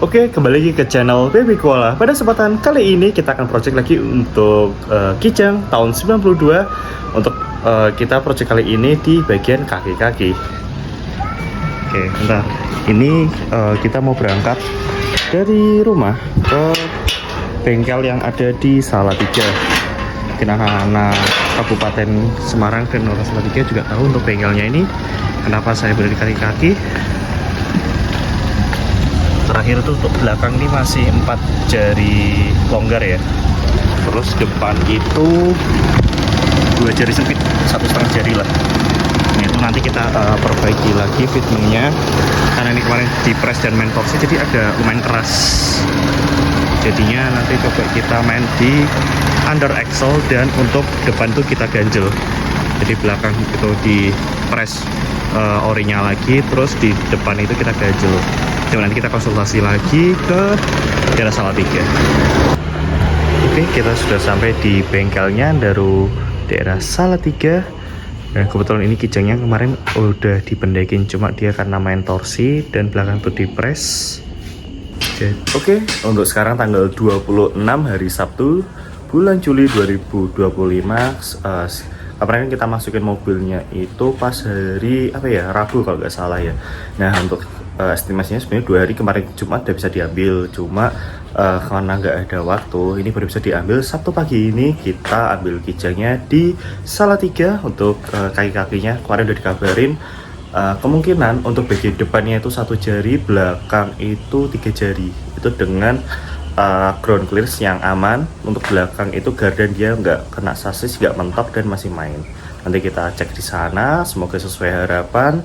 Oke, kembali lagi ke channel Baby Koala. Pada kesempatan kali ini kita akan project lagi untuk Kijang tahun 92. Untuk kita project kali ini di bagian kaki-kaki. Oke, bentar. Ini kita mau berangkat dari rumah ke bengkel yang ada di Salatiga. Mungkin anak-anak Kabupaten Semarang dan orang Salatiga juga tahu untuk bengkelnya ini. Kenapa saya berada di kaki-kaki? Terakhir itu untuk belakang ini masih 4 jari longgar ya. Terus depan itu 2 jari sempit, 1,5 jari lah. Nah itu nanti kita perbaiki lagi fittingnya, karena ini kemarin di press dan main torsi jadi ada lumayan keras. Jadinya nanti coba kita main di under axle, dan untuk depan itu kita ganjel. Jadi belakang itu di press orinya lagi, terus di depan itu kita ganjel. Coba nanti kita konsultasi lagi ke daerah Salatiga. Oke, kita sudah sampai di bengkelnya dari daerah Salatiga. Nah, kebetulan ini kijangnya kemarin udah dipendekin, cuma dia karena main torsi dan belakang tuh di press. Oke, untuk sekarang tanggal 26 hari Sabtu bulan Juli 2025. Kemarin kita masukin mobilnya itu pas hari Rabu kalau nggak salah ya. Nah untuk estimasinya sebenarnya 2 hari, kemarin Jumat udah bisa diambil, cuma karena nggak ada waktu ini baru bisa diambil Sabtu pagi ini. Kita ambil kijangnya di Salatiga untuk kaki-kakinya. Kemarin udah dikabarin kemungkinan untuk bagian depannya itu 1 jari, belakang itu 3 jari, itu dengan ground clearance yang aman. Untuk belakang itu gardan dia nggak kena sasis, nggak mentok dan masih main. Nanti kita cek di sana, semoga sesuai harapan.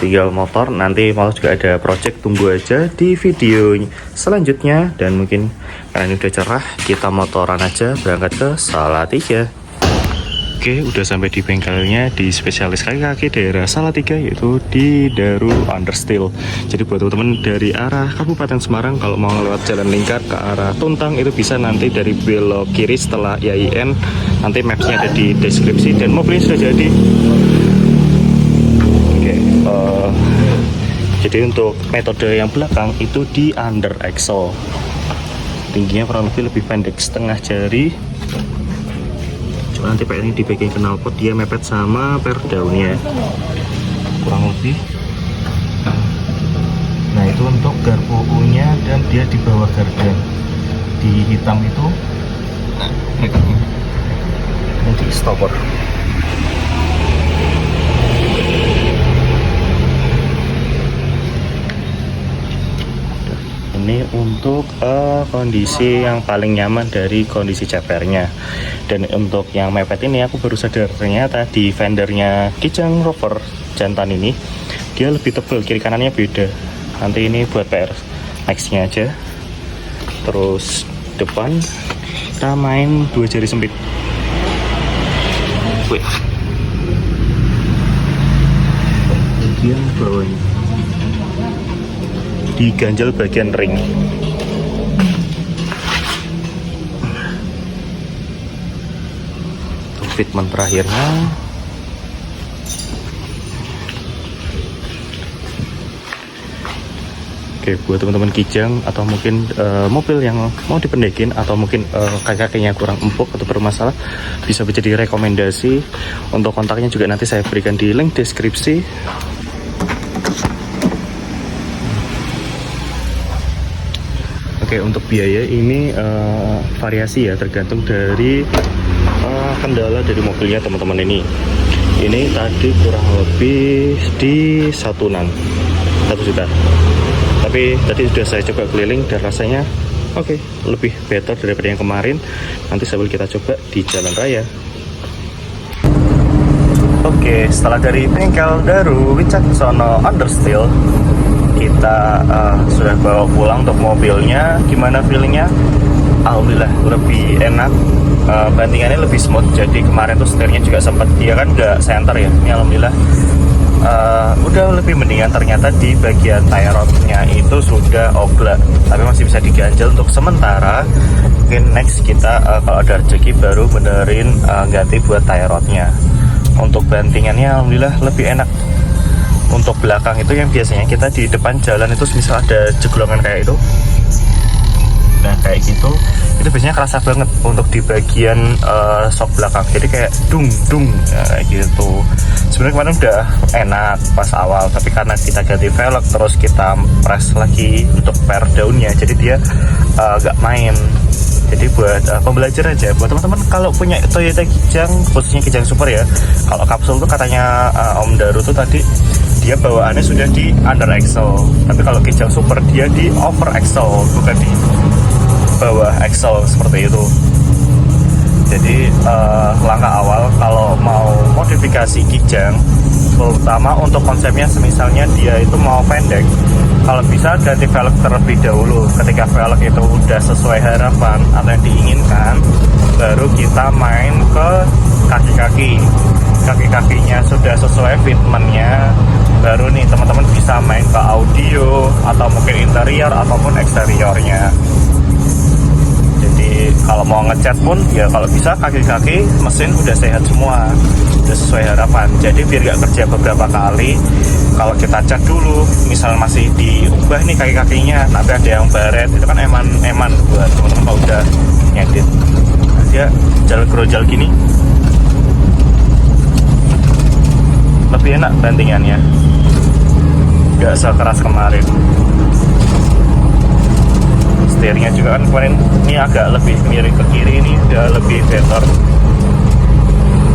Tinggal motor, nanti malah juga ada project, tunggu aja di video selanjutnya. Dan mungkin karena ini udah cerah, kita motoran aja berangkat ke Salatiga. Oke, udah sampai di bengkelnya di spesialis kaki-kaki daerah Salatiga, yaitu di Daru Understeel. Jadi buat teman-teman dari arah Kabupaten Semarang, kalau mau lewat Jalan Lingkar ke arah Tuntang, itu bisa nanti dari belok kiri setelah IAIN. Nanti mapsnya ada di deskripsi, dan mobilnya sudah jadi. Oke, jadi untuk metode yang belakang itu di under axle. Tingginya kurang lebih pendek setengah jari. Nanti ini di bagian knalpot dia mepet sama per daunnya kurang lebih. Nah itu untuk garpu nya, dan dia di bawah gardan di hitam itu. Nanti stopper. Ini untuk kondisi yang paling nyaman dari kondisi cepernya. Dan untuk yang mepet ini aku baru sadar ternyata di fendernya Kijang Rover jantan ini dia lebih tebal, kiri kanannya beda. Nanti ini buat PR nextnya aja. Terus depan kita main 2 jari sempit. Wih. Bagian bawahnya diganjel bagian ring. Fitment terakhirnya. Oke, buat teman-teman kijang atau mungkin mobil yang mau dipendekin, atau mungkin kaki-kakinya kurang empuk atau bermasalah, bisa menjadi rekomendasi. Untuk kontaknya juga nanti saya berikan di link deskripsi. Oke, untuk biaya ini variasi ya, tergantung dari kendala dari mobilnya teman-teman ini. Ini tadi kurang lebih di 1 juta. Tapi tadi sudah saya coba keliling dan rasanya oke, lebih better daripada yang kemarin. Nanti sambil kita coba di jalan raya. Oke, setelah dari bengkel Daru Wicaksono Understeel, kita sudah bawa pulang untuk mobilnya. Gimana feelingnya? Alhamdulillah lebih enak, bantingannya lebih smooth. Jadi kemarin tuh setirnya juga sempat dia kan nggak center ya. Ini alhamdulillah udah lebih mendingan. Ternyata di bagian tie rodnya itu sudah oglak, tapi masih bisa diganjel untuk sementara. Mungkin next kita kalau ada rezeki baru benerin ganti buat tie rodnya. Untuk bantingannya alhamdulillah lebih enak. Untuk belakang itu yang biasanya kita di depan jalan itu misal ada jeglongan kayak itu, nah kayak gitu, itu biasanya kerasa banget untuk di bagian shock belakang. Jadi kayak dung dung kayak gitu. Sebenarnya kemarin udah enak pas awal, tapi karena kita ganti velg terus kita press lagi untuk per daunnya, jadi dia nggak main. Jadi buat pembelajar aja buat teman-teman kalau punya Toyota Kijang, khususnya Kijang Super ya. Kalau kapsul tuh katanya Om Daru tuh tadi dia bawaannya sudah di under axle, tapi kalau Kijang Super dia di over axle, bukan di bawah axle seperti itu. Jadi langkah awal kalau mau modifikasi Kijang, terutama untuk konsepnya misalnya dia itu mau pendek, kalau bisa ganti velg terlebih dahulu. Ketika velg itu udah sesuai harapan atau yang diinginkan, baru kita main ke kaki-kakinya sudah sesuai fitmentnya, baru nih teman-teman bisa main ke audio atau mungkin interior ataupun eksteriornya. Jadi kalau mau ngecat pun ya kalau bisa kaki-kaki mesin udah sehat semua, udah sesuai harapan. Jadi biar gak kerja beberapa kali, kalau kita cat dulu misal masih diubah nih kaki-kakinya, nanti ada yang baret, itu kan eman buat teman-teman kalau udah ngedit. Nah, dia jalan gerojal gini lebih enak bantingannya, gak sekeras kemarin. Setirnya juga kan kemarin ini agak lebih miring ke kiri, ini udah lebih better.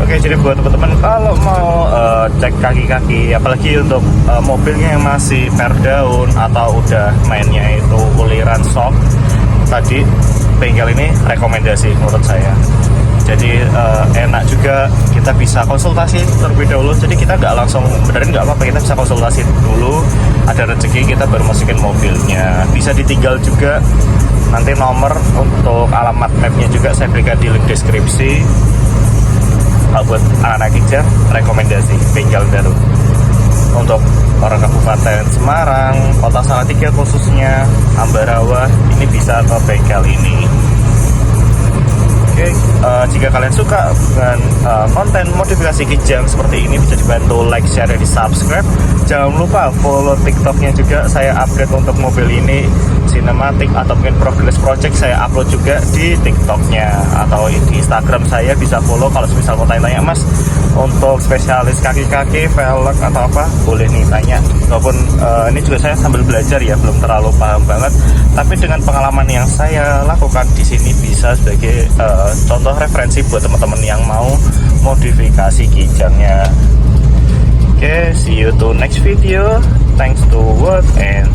Oke, jadi buat teman-teman kalau mau cek kaki-kaki, apalagi untuk mobilnya yang masih per daun atau udah mainnya itu uliran shock, tadi bengkel ini rekomendasi menurut saya. Jadi enak juga, kita bisa konsultasi terlebih dahulu. Jadi kita nggak langsung benerin nggak apa-apa, kita bisa konsultasi dulu. Ada rezeki kita baru masukin mobilnya. Bisa ditinggal juga nanti nomor untuk alamat mapnya juga saya berikan di link deskripsi. Kalau buat anak-anak Kijang, rekomendasi bengkel Daru. Untuk orang Kabupaten Semarang, Kota Salatiga khususnya, Ambarawa, ini bisa ke bengkel ini. Oke, jika kalian suka dengan konten modifikasi Kijang seperti ini, bisa dibantu like, share, dan di subscribe. Jangan lupa follow TikToknya juga, saya update untuk mobil ini sinematik atau mungkin progress project saya upload juga di TikToknya atau di Instagram saya. Bisa follow kalau misal mau tanya-tanya, Mas, untuk spesialis kaki-kaki, velg atau apa, boleh nih tanya. Walaupun ini juga saya sambil belajar ya, belum terlalu paham banget, tapi dengan pengalaman yang saya lakukan di sini bisa sebagai contoh referensi buat teman-teman yang mau modifikasi Kijangnya. Oke, see you to next video. Thanks to watch and